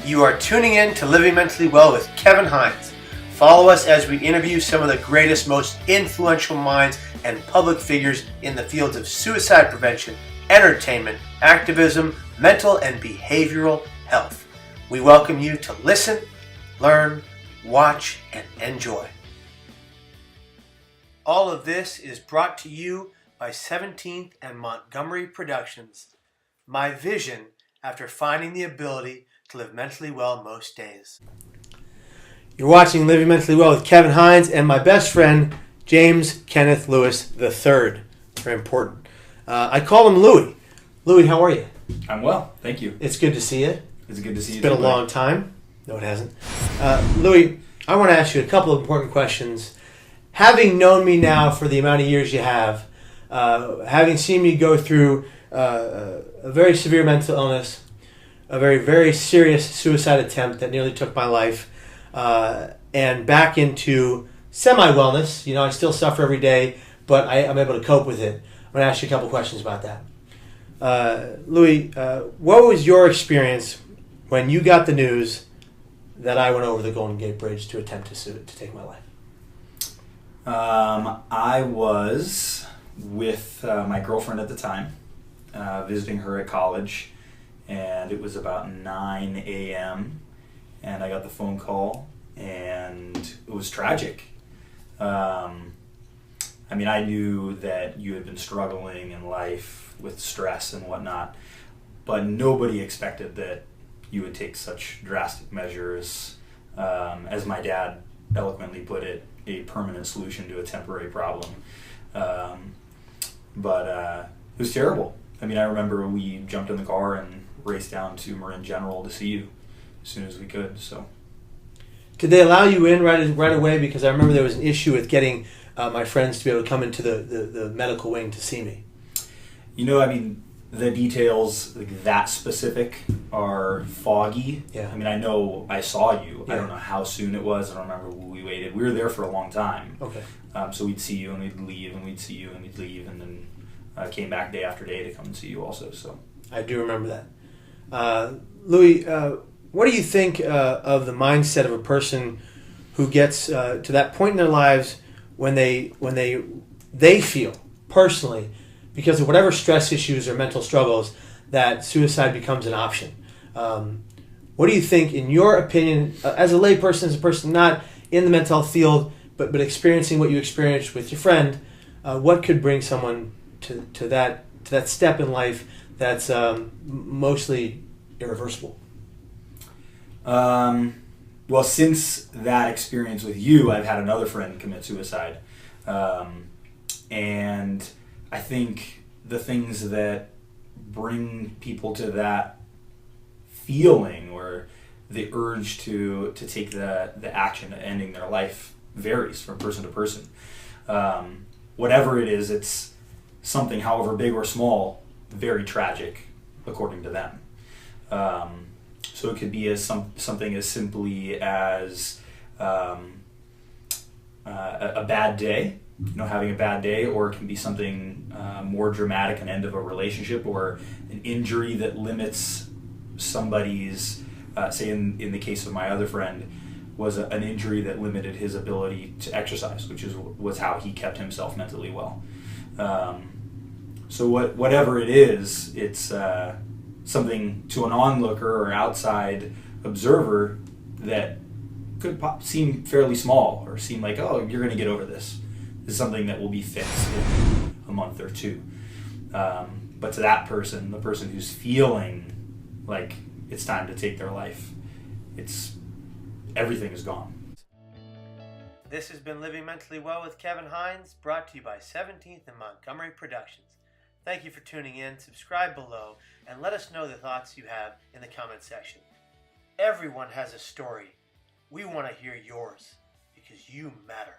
You are tuning in to Living Mentally Well with Kevin Hines. Follow us as we interview some of the greatest, most influential minds and public figures in the fields of suicide prevention, entertainment, activism, mental and behavioral health. We welcome you to listen, learn, watch, and enjoy. All of this is brought to you by 17th and Montgomery Productions. My vision after finding the ability to live mentally well most days. You're watching Living Mentally Well with Kevin Hines and my best friend, James Kenneth Lewis III. Very important. I call him Louie. Louie, how are you? I'm well, thank you. It's good to see you. It's good to see you. It's been a long time. No, it hasn't. Louie, I want to ask you a couple of important questions. Having known me now for the amount of years you have, having seen me go through a very severe mental illness, a very, very serious suicide attempt that nearly took my life, and back into semi-wellness. You know, I still suffer every day, but I'm able to cope with it. I'm going to ask you a couple questions about that. Louie, what was your experience when you got the news that I went over the Golden Gate Bridge to attempt to take my life? I was with my girlfriend at the time, visiting her at college, and it was about 9 a.m., and I got the phone call, and it was tragic. I knew that you had been struggling in life with stress and whatnot, but nobody expected that you would take such drastic measures, as my dad eloquently put it, a permanent solution to a temporary problem. But it was terrible. I remember we jumped in the car and raced down to Marin General to see you as soon as we could. So, did they allow you in right away? Because I remember there was an issue with getting my friends to be able to come into the medical wing to see me. The details that specific are foggy. Yeah. I know I saw you. Yeah. I don't know how soon it was. I don't remember when we waited. We were there for a long time. Okay. So we'd see you and we'd leave, and we'd see you and we'd leave, and then came back day after day to come and see you also. So I do remember that. Louie, what do you think of the mindset of a person who gets to that point in their lives when they feel personally, because of whatever stress issues or mental struggles, that suicide becomes an option? What do you think, in your opinion, as a layperson, as a person not in the mental health field, but experiencing what you experienced with your friend, what could bring someone to that step in life that's mostly irreversible? Well, since that experience with you, I've had another friend commit suicide. And I think the things that bring people to that feeling or the urge to take the action of ending their life varies from person to person. Whatever it is, it's something, however big or small, very tragic according to them. So it could be something as simply as a bad day, having a bad day, or it can be something more dramatic, an end of a relationship, or an injury that limits somebody's, say in the case of my other friend, was an injury that limited his ability to exercise, which was how he kept himself mentally well. So whatever it is, it's something to an onlooker or outside observer that could seem fairly small, or seem like, oh, you're going to get over this. This is something that will be fixed in a month or two. But to that person, the person who's feeling like it's time to take their life, everything is gone. This has been Living Mentally Well with Kevin Hines, brought to you by 17th and Montgomery Productions. Thank you for tuning in. Subscribe below and let us know the thoughts you have in the comment section. Everyone has a story. We want to hear yours because you matter.